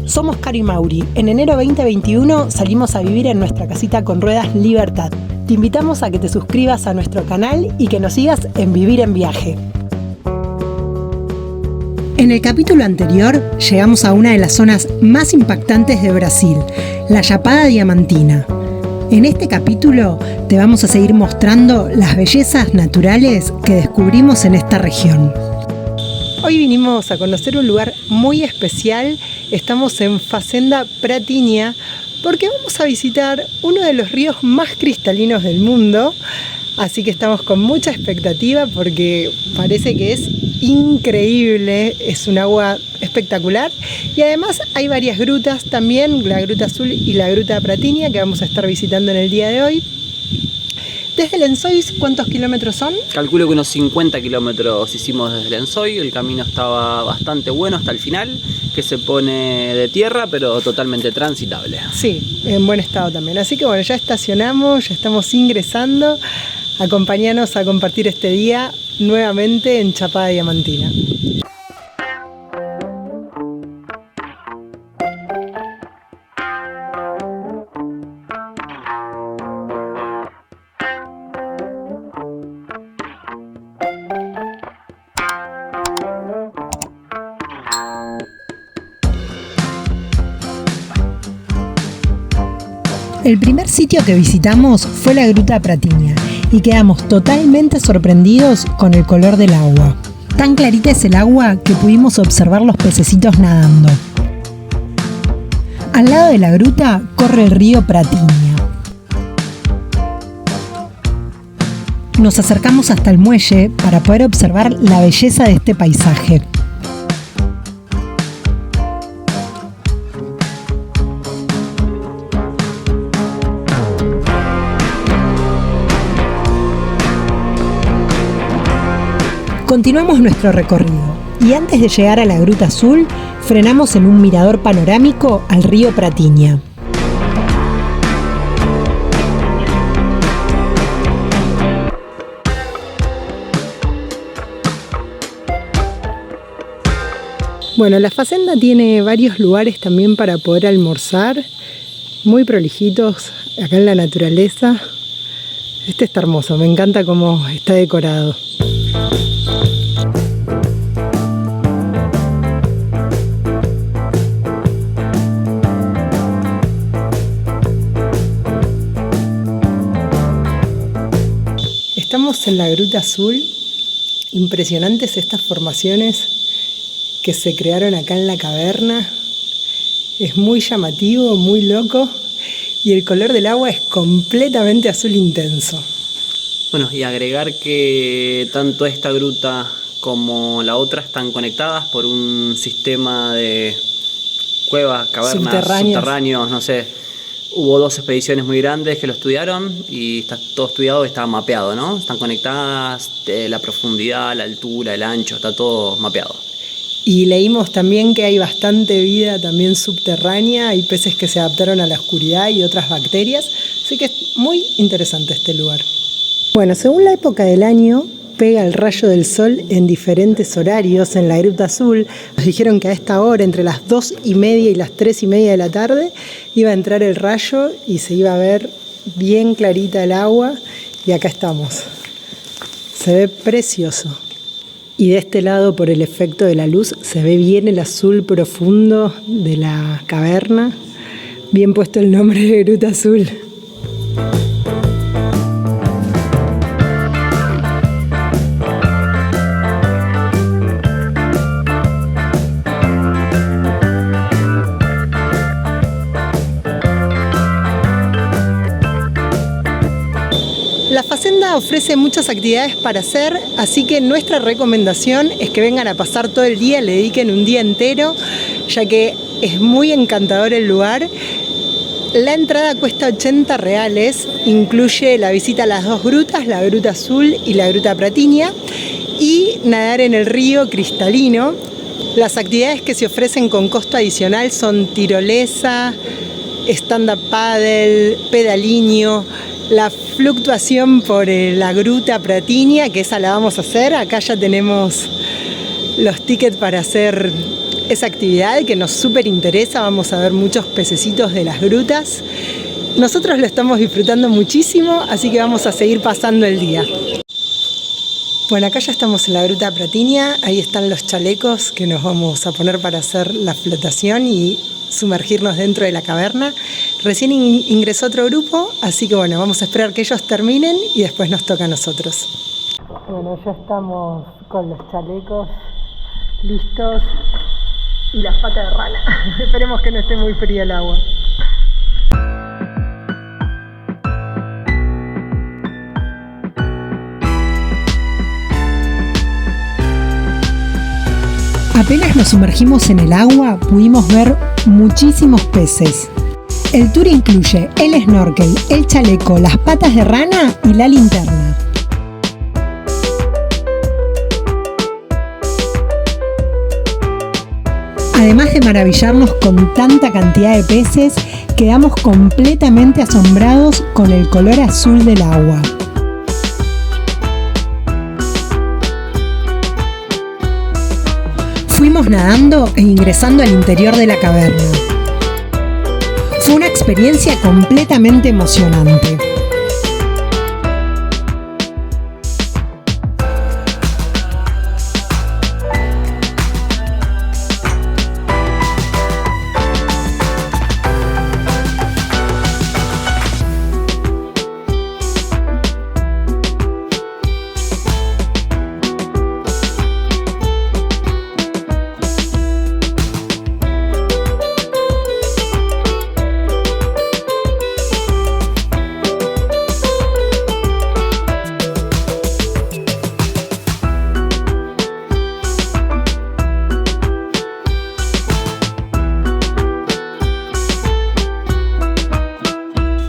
Somos Caro y Mauri. En enero 2021 salimos a vivir en nuestra casita con ruedas Libertad. Te invitamos a que te suscribas a nuestro canal y que nos sigas en Vivir en Viaje. En el capítulo anterior llegamos a una de las zonas más impactantes de Brasil, la Chapada Diamantina. En este capítulo te vamos a seguir mostrando las bellezas naturales que descubrimos en esta región. Hoy vinimos a conocer un lugar muy especial. Estamos en Fazenda Pratinha porque vamos a visitar uno de los ríos más cristalinos del mundo. Así que estamos con mucha expectativa porque parece que es increíble, es un agua espectacular y además hay varias grutas también, la Gruta Azul y la Gruta Pratinha, que vamos a estar visitando en el día de hoy. Desde Lençóis, ¿cuántos kilómetros son? Calculo que unos 50 kilómetros hicimos desde Lençóis. El camino estaba bastante bueno hasta el final, que se pone de tierra, pero totalmente transitable. Sí, en buen estado también. Así que bueno, ya estacionamos, ya estamos ingresando. Acompáñanos a compartir este día nuevamente en Chapada Diamantina. El primer sitio que visitamos fue la Gruta Pratinha y quedamos totalmente sorprendidos con el color del agua. Tan clarita es el agua que pudimos observar los pececitos nadando. Al lado de la gruta corre el río Pratinha. Nos acercamos hasta el muelle para poder observar la belleza de este paisaje. Continuamos nuestro recorrido y antes de llegar a la Gruta Azul, frenamos en un mirador panorámico al río Pratinha. Bueno, la fazenda tiene varios lugares también para poder almorzar, muy prolijitos acá en la naturaleza. Este está hermoso, me encanta cómo está decorado. Estamos en la Gruta Azul, impresionantes estas formaciones que se crearon acá en la caverna. Es muy llamativo, muy loco y el color del agua es completamente azul intenso. Bueno, y agregar que tanto esta gruta como la otra están conectadas por un sistema de cuevas, cavernas, subterráneos, no sé. Hubo 2 expediciones muy grandes que lo estudiaron y está todo estudiado y está mapeado, ¿no? Están conectadas, la profundidad, la altura, el ancho, está todo mapeado. Y leímos también que hay bastante vida también subterránea, hay peces que se adaptaron a la oscuridad y otras bacterias, así que es muy interesante este lugar. Bueno, según la época del año, pega el rayo del sol en diferentes horarios en la Gruta Azul. Nos dijeron que a esta hora, entre las 2:30 y las 3:30 de la tarde, iba a entrar el rayo y se iba a ver bien clarita el agua. Y acá estamos. Se ve precioso. Y de este lado, por el efecto de la luz, se ve bien el azul profundo de la caverna. Bien puesto el nombre de Gruta Azul. La Fazenda ofrece muchas actividades para hacer, así que nuestra recomendación es que vengan a pasar todo el día, le dediquen un día entero, ya que es muy encantador el lugar. La entrada cuesta 80 reales, incluye la visita a las 2 grutas, la Gruta Azul y la Gruta Pratinha, y nadar en el río cristalino. Las actividades que se ofrecen con costo adicional son tirolesa, stand-up paddle, pedaliño, la fluctuación por la Gruta Pratinha, que esa la vamos a hacer. Acá ya tenemos los tickets para hacer esa actividad que nos súper interesa. Vamos a ver muchos pececitos de las grutas. Nosotros lo estamos disfrutando muchísimo, así que vamos a seguir pasando el día. Bueno, acá ya estamos en la Gruta Pratinia. Ahí están los chalecos que nos vamos a poner para hacer la flotación y sumergirnos dentro de la caverna. Recién ingresó otro grupo, así que bueno, vamos a esperar que ellos terminen y después nos toca a nosotros. Bueno, ya estamos con los chalecos listos y las patas de rana. Esperemos que no esté muy fría el agua. Apenas nos sumergimos en el agua, pudimos ver muchísimos peces. El tour incluye el snorkel, el chaleco, las patas de rana y la linterna. Además de maravillarnos con tanta cantidad de peces, quedamos completamente asombrados con el color azul del agua. Fuimos nadando e ingresando al interior de la caverna. Fue una experiencia completamente emocionante.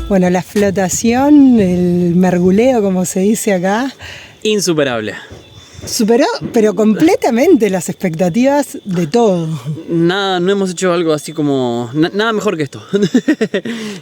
Bueno, la flotación, el merguleo, como se dice acá. Insuperable. Superó, pero completamente las expectativas de todo. Nada, no hemos hecho algo así como... nada mejor que esto.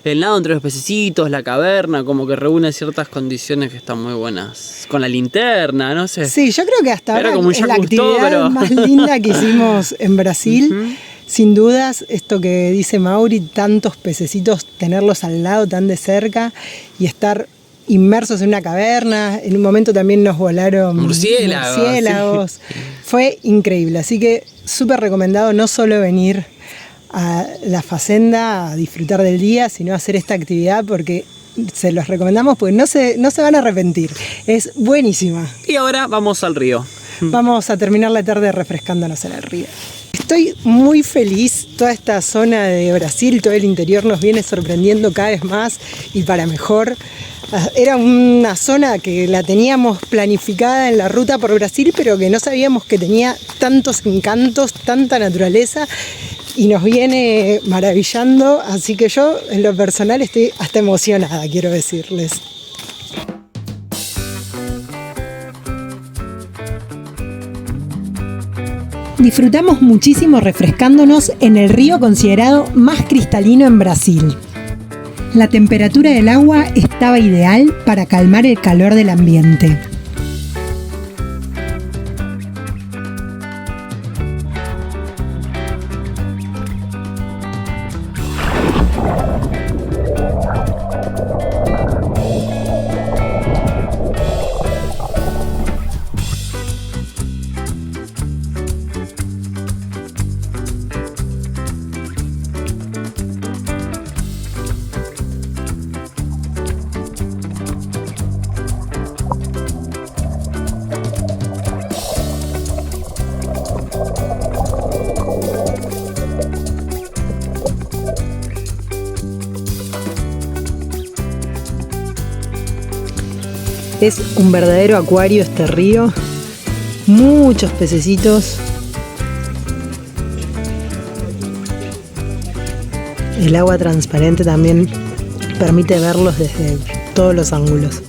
El nado entre los pececitos, la caverna, como que reúne ciertas condiciones que están muy buenas. Con la linterna, no sé. Sí, yo creo que hasta era ahora como un es la Jacques Cousteau, actividad más linda que hicimos en Brasil. Sin dudas, esto que dice Mauri, tantos pececitos, tenerlos al lado tan de cerca y estar inmersos en una caverna. En un momento también nos volaron murciélagos. Sí. Fue increíble, así que súper recomendado no solo venir a la Fazenda a disfrutar del día, sino hacer esta actividad porque se los recomendamos porque no se van a arrepentir. Es buenísima. Y ahora vamos al río. Vamos a terminar la tarde refrescándonos en el río. Estoy muy feliz, toda esta zona de Brasil, todo el interior nos viene sorprendiendo cada vez más y para mejor. Era una zona que la teníamos planificada en la ruta por Brasil, pero que no sabíamos que tenía tantos encantos, tanta naturaleza y nos viene maravillando, así que yo en lo personal estoy hasta emocionada, quiero decirles. Disfrutamos muchísimo refrescándonos en el río considerado más cristalino en Brasil. La temperatura del agua estaba ideal para calmar el calor del ambiente. Es un verdadero acuario este río, muchos pececitos. El agua transparente también permite verlos desde todos los ángulos.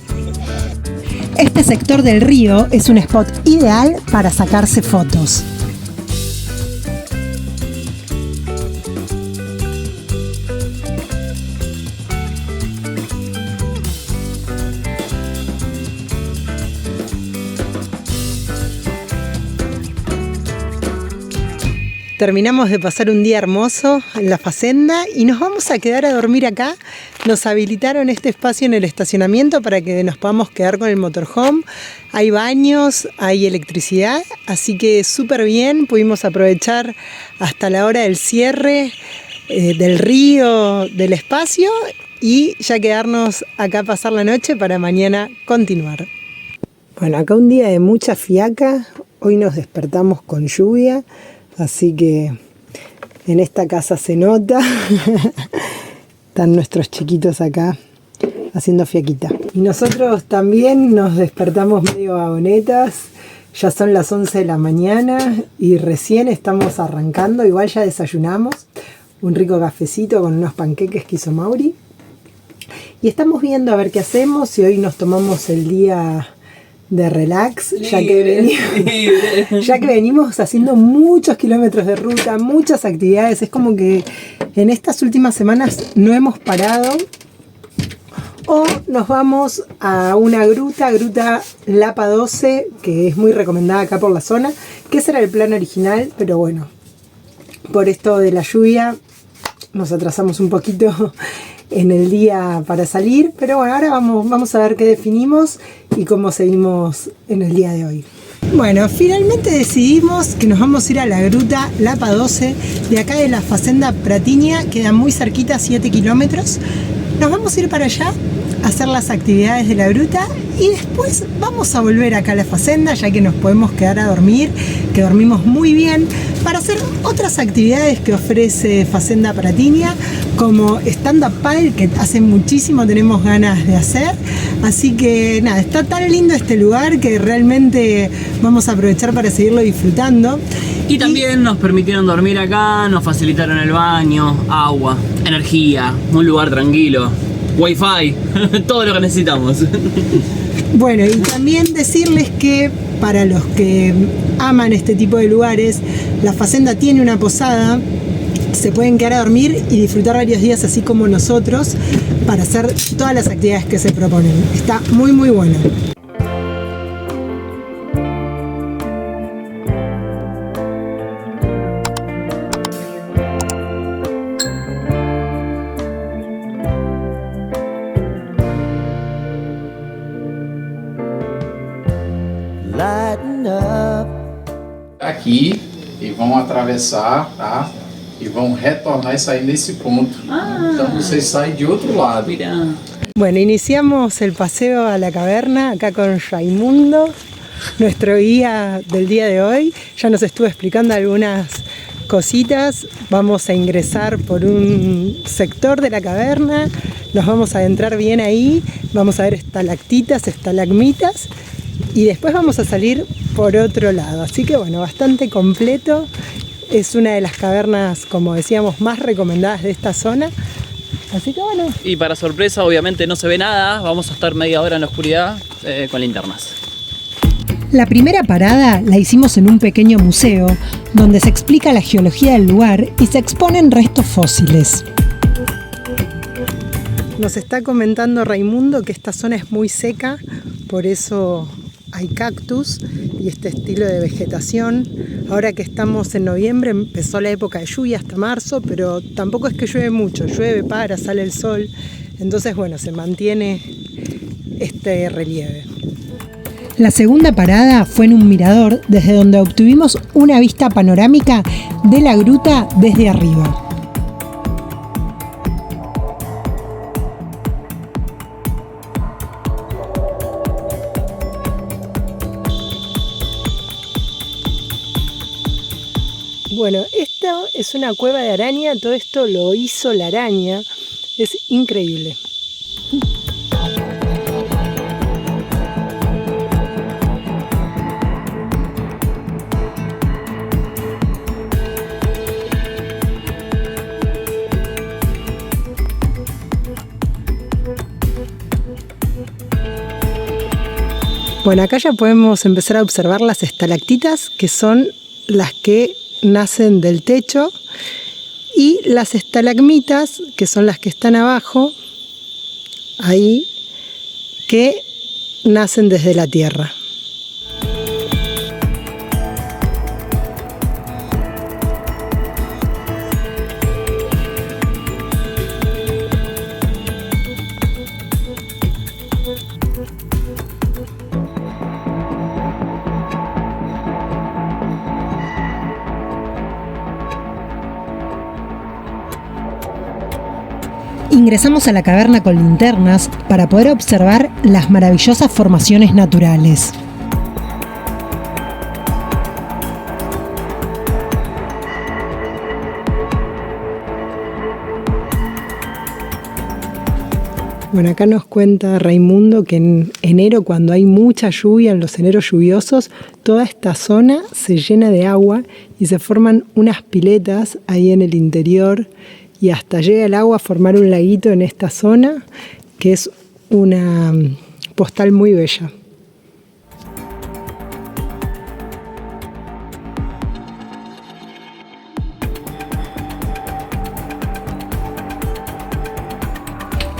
Este sector del río es un spot ideal para sacarse fotos. terminamos de pasar un día hermoso en la Facenda y nos vamos a quedar a dormir acá. Nos habilitaron este espacio en el estacionamiento para que nos podamos quedar con el motorhome. Hay baños, hay electricidad, así que súper bien. Pudimos aprovechar hasta la hora del cierre del río, del espacio, y ya quedarnos acá a pasar la noche para mañana continuar. Bueno, acá un día de mucha fiaca. Hoy nos despertamos con lluvia, así que en esta casa se nota. Están nuestros chiquitos acá haciendo fiaquita. Y nosotros también nos despertamos medio vagonetas. Ya son las 11 de la mañana y recién estamos arrancando. Igual ya desayunamos. Un rico cafecito con unos panqueques que hizo Mauri. Y estamos viendo a ver qué hacemos, si hoy nos tomamos el día de relax, ya que venimos haciendo muchos kilómetros de ruta, muchas actividades. Es como que en estas últimas semanas no hemos parado. O nos vamos a una gruta Lapa 12, que es muy recomendada acá por la zona, que ese era el plan original, pero bueno, por esto de la lluvia nos atrasamos un poquito en el día para salir, pero bueno, ahora vamos a ver qué definimos y cómo seguimos en el día de hoy. Bueno, finalmente decidimos que nos vamos a ir a la gruta Lapa 12, de acá de la Facenda Pratiña, queda muy cerquita, 7 kilómetros. Nos vamos a ir para allá a hacer las actividades de la gruta y después vamos a volver acá a la Facenda, ya que nos podemos quedar a dormir, que dormimos muy bien, para hacer otras actividades que ofrece Facenda Pratiña, como stand-up paddle, que hace muchísimo tenemos ganas de hacer. Así que nada, está tan lindo este lugar que realmente vamos a aprovechar para seguirlo disfrutando. Y también nos permitieron dormir acá, nos facilitaron el baño, agua, energía, un lugar tranquilo, wifi, todo lo que necesitamos. Bueno, y también decirles que para los que aman este tipo de lugares, la Facenda tiene una posada. Se pueden quedar a dormir y disfrutar varios días así como nosotros para hacer todas las actividades que se proponen. Está muy muy bueno. Aqui e vão atravessar, tá? E vão retornar y salir nesse ponto. Entonces vocês saem de otro lado. Bueno, iniciamos el paseo a la caverna acá con Raimundo, nuestro guía del día de hoy. Ya nos estuvo explicando algunas cositas. Vamos a ingresar por un sector de la caverna, nos vamos a adentrar bien ahí, vamos a ver estalactitas, estalagmitas y después vamos a salir por otro lado. Así que bueno, bastante completo. Es una de las cavernas, como decíamos, más recomendadas de esta zona. Así que bueno. Y para sorpresa, obviamente no se ve nada. Vamos a estar media hora en la oscuridad con linternas. La primera parada la hicimos en un pequeño museo, donde se explica la geología del lugar y se exponen restos fósiles. Nos está comentando Raimundo que esta zona es muy seca, por eso hay cactus y este estilo de vegetación. Ahora que estamos en noviembre, empezó la época de lluvia hasta marzo, pero tampoco es que llueve mucho, llueve, para, sale el sol. Entonces, bueno, se mantiene este relieve. La segunda parada fue en un mirador, desde donde obtuvimos una vista panorámica de la gruta desde arriba. Bueno, esto es una cueva de araña, todo esto lo hizo la araña, es increíble. Bueno, acá ya podemos empezar a observar las estalactitas, que son las que nacen del techo, y las estalagmitas, que son las que están abajo, ahí, que nacen desde la tierra. Ingresamos a la caverna con linternas para poder observar las maravillosas formaciones naturales. Bueno, acá nos cuenta Raimundo que en enero, cuando hay mucha lluvia, en los eneros lluviosos, toda esta zona se llena de agua y se forman unas piletas ahí en el interior y hasta llega el agua a formar un laguito en esta zona, que es una postal muy bella.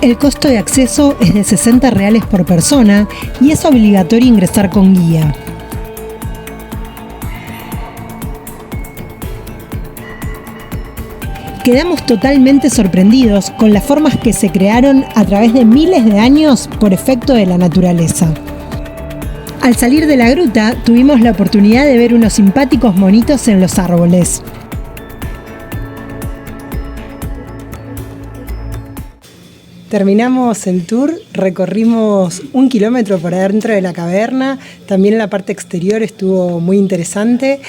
El costo de acceso es de 60 reales por persona y es obligatorio ingresar con guía. Quedamos totalmente sorprendidos con las formas que se crearon a través de miles de años por efecto de la naturaleza. Al salir de la gruta, tuvimos la oportunidad de ver unos simpáticos monitos en los árboles. Terminamos el tour, recorrimos 1 kilómetro por adentro de la caverna, también la parte exterior estuvo muy interesante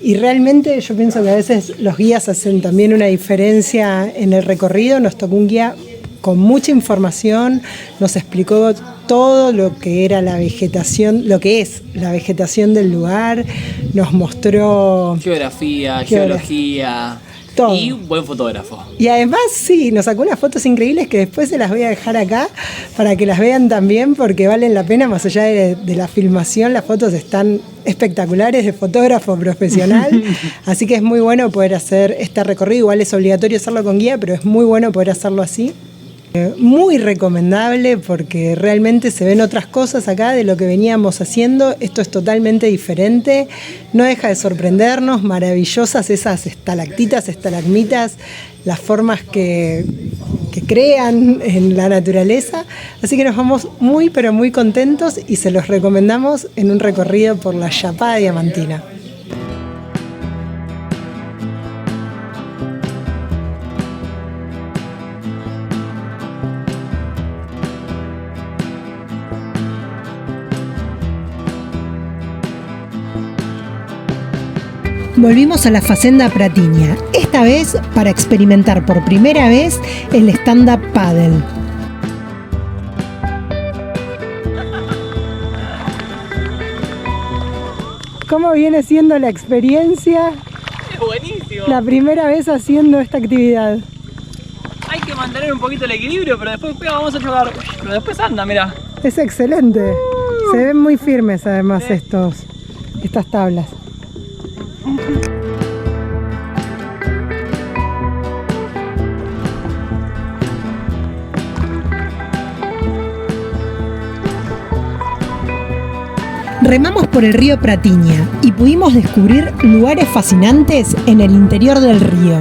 y realmente yo pienso que a veces los guías hacen también una diferencia en el recorrido. Nos tocó un guía con mucha información, nos explicó todo lo que era la vegetación, lo que es la vegetación del lugar, nos mostró geografía, geología. Todo. Y un buen fotógrafo. Y además, sí, nos sacó unas fotos increíbles que después se las voy a dejar acá para que las vean también, porque valen la pena, más allá de la filmación, las fotos están espectaculares de fotógrafo profesional, así que es muy bueno poder hacer este recorrido. Igual es obligatorio hacerlo con guía, pero es muy bueno poder hacerlo así. Muy recomendable porque realmente se ven otras cosas acá de lo que veníamos haciendo. Esto es totalmente diferente, no deja de sorprendernos, maravillosas esas estalactitas, estalagmitas, las formas que crean en la naturaleza. Así que nos vamos muy pero muy contentos y se los recomendamos en un recorrido por la Chapada Diamantina. Volvimos a la Fazenda Pratinha, esta vez para experimentar por primera vez el stand-up paddle. ¿Cómo viene siendo la experiencia? Es buenísimo. La primera vez haciendo esta actividad. Hay que mantener un poquito el equilibrio, pero después vamos a chocar. Pero después anda, mira. Es excelente. Se ven muy firmes además estas tablas. Remamos por el río Pratinha y pudimos descubrir lugares fascinantes en el interior del río.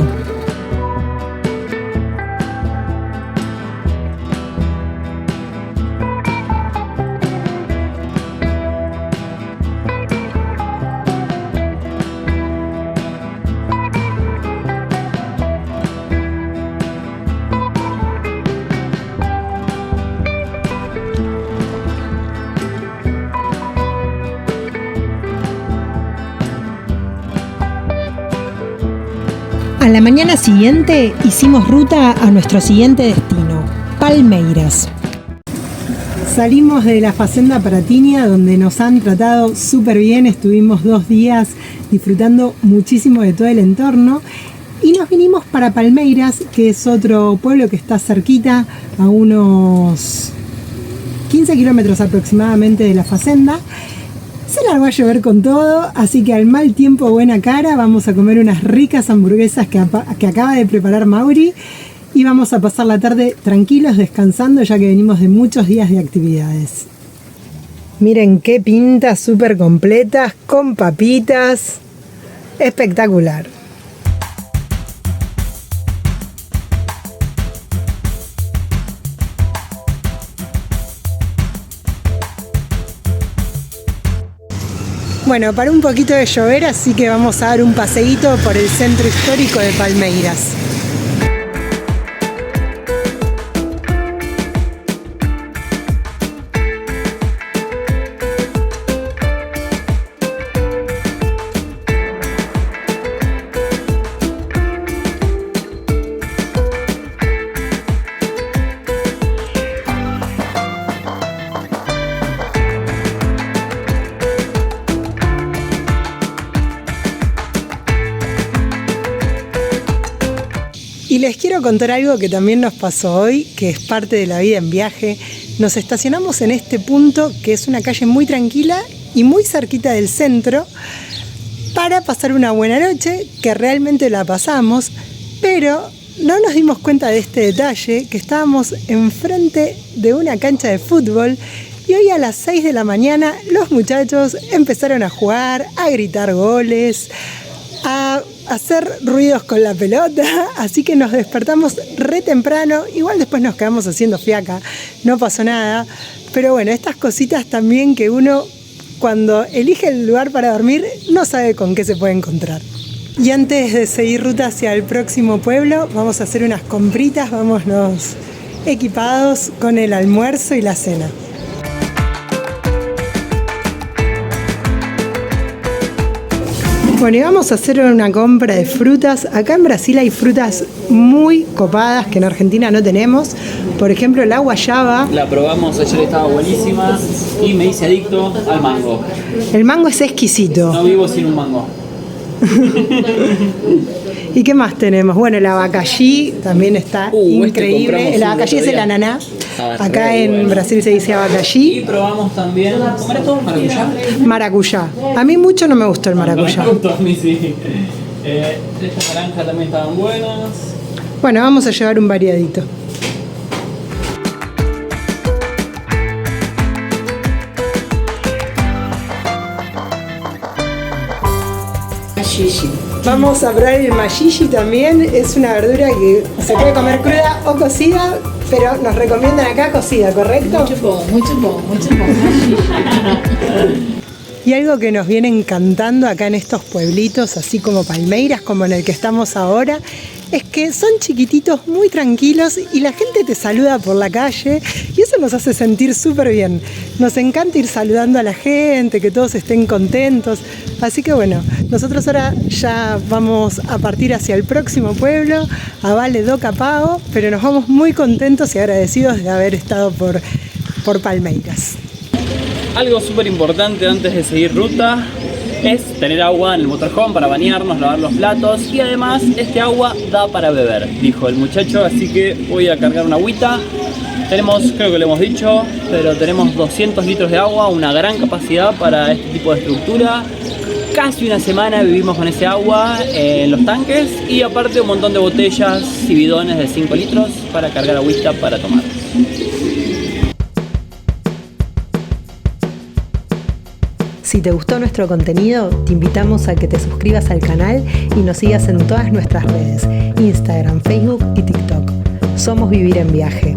A la mañana siguiente hicimos ruta a nuestro siguiente destino, Palmeiras. Salimos de la Fazenda Pratinha, donde nos han tratado súper bien, estuvimos 2 días disfrutando muchísimo de todo el entorno y nos vinimos para Palmeiras, que es otro pueblo que está cerquita, a unos 15 kilómetros aproximadamente de la Fazenda. Se largó a llover con todo, así que al mal tiempo buena cara, vamos a comer unas ricas hamburguesas que acaba de preparar Mauri y vamos a pasar la tarde tranquilos descansando, ya que venimos de muchos días de actividades. Miren qué pintas súper completas, con papitas, espectacular. Bueno, paró un poquito de llover, así que vamos a dar un paseíto por el centro histórico de Palmeiras. les quiero contar algo que también nos pasó hoy, que es parte de la vida en viaje. Nos estacionamos en este punto, que es una calle muy tranquila y muy cerquita del centro, para pasar una buena noche, que realmente la pasamos, pero no nos dimos cuenta de este detalle, que estábamos enfrente de una cancha de fútbol y hoy a las 6 de la mañana los muchachos empezaron a jugar, a gritar goles, a hacer ruidos con la pelota, así que nos despertamos re temprano. Igual después nos quedamos haciendo fiaca, no pasó nada, pero bueno, estas cositas también que uno cuando elige el lugar para dormir no sabe con qué se puede encontrar. Y antes de seguir ruta hacia el próximo pueblo, vamos a hacer unas compritas, vámonos equipados con el almuerzo y la cena. Bueno, y vamos a hacer una compra de frutas. Acá en Brasil hay frutas muy copadas que en Argentina no tenemos. Por ejemplo, la guayaba. La probamos ayer, estaba buenísima y me hice adicto al mango. El mango es exquisito. No vivo sin un mango. ¿Y qué más tenemos? Bueno, el abacallí también está increíble. El abacallí es el ananá. Acá en Brasil se dice abacallí. Y probamos también, ¿cómo era esto? ¿Maracuyá? Maracuyá. A mí mucho no me gustó el maracuyá. Me gustó, a mí sí. Estas naranjas también estaban buenas. Bueno, vamos a llevar un variadito. Vamos a probar el mayishi también, es una verdura que se puede comer cruda o cocida, pero nos recomiendan acá cocida, ¿correcto? Muito bom. Y algo que nos viene encantando acá en estos pueblitos, así como Palmeiras, como en el que estamos ahora, es que son chiquititos, muy tranquilos y la gente te saluda por la calle y eso nos hace sentir súper bien. Nos encanta ir saludando a la gente, que todos estén contentos. Así que bueno, nosotros ahora ya vamos a partir hacia el próximo pueblo, a Vale do Capão, pero nos vamos muy contentos y agradecidos de haber estado por Palmeiras. Algo súper importante antes de seguir ruta es tener agua en el motorhome para bañarnos, lavar los platos y además este agua da para beber, dijo el muchacho, así que voy a cargar una agüita. Tenemos, creo que lo hemos dicho, pero tenemos 200 litros de agua, una gran capacidad para este tipo de estructura. Casi una semana vivimos con ese agua en los tanques y aparte un montón de botellas y bidones de 5 litros para cargar agüita para tomar. Si te gustó nuestro contenido, te invitamos a que te suscribas al canal y nos sigas en todas nuestras redes, Instagram, Facebook y TikTok. Somos Vivir en Viaje.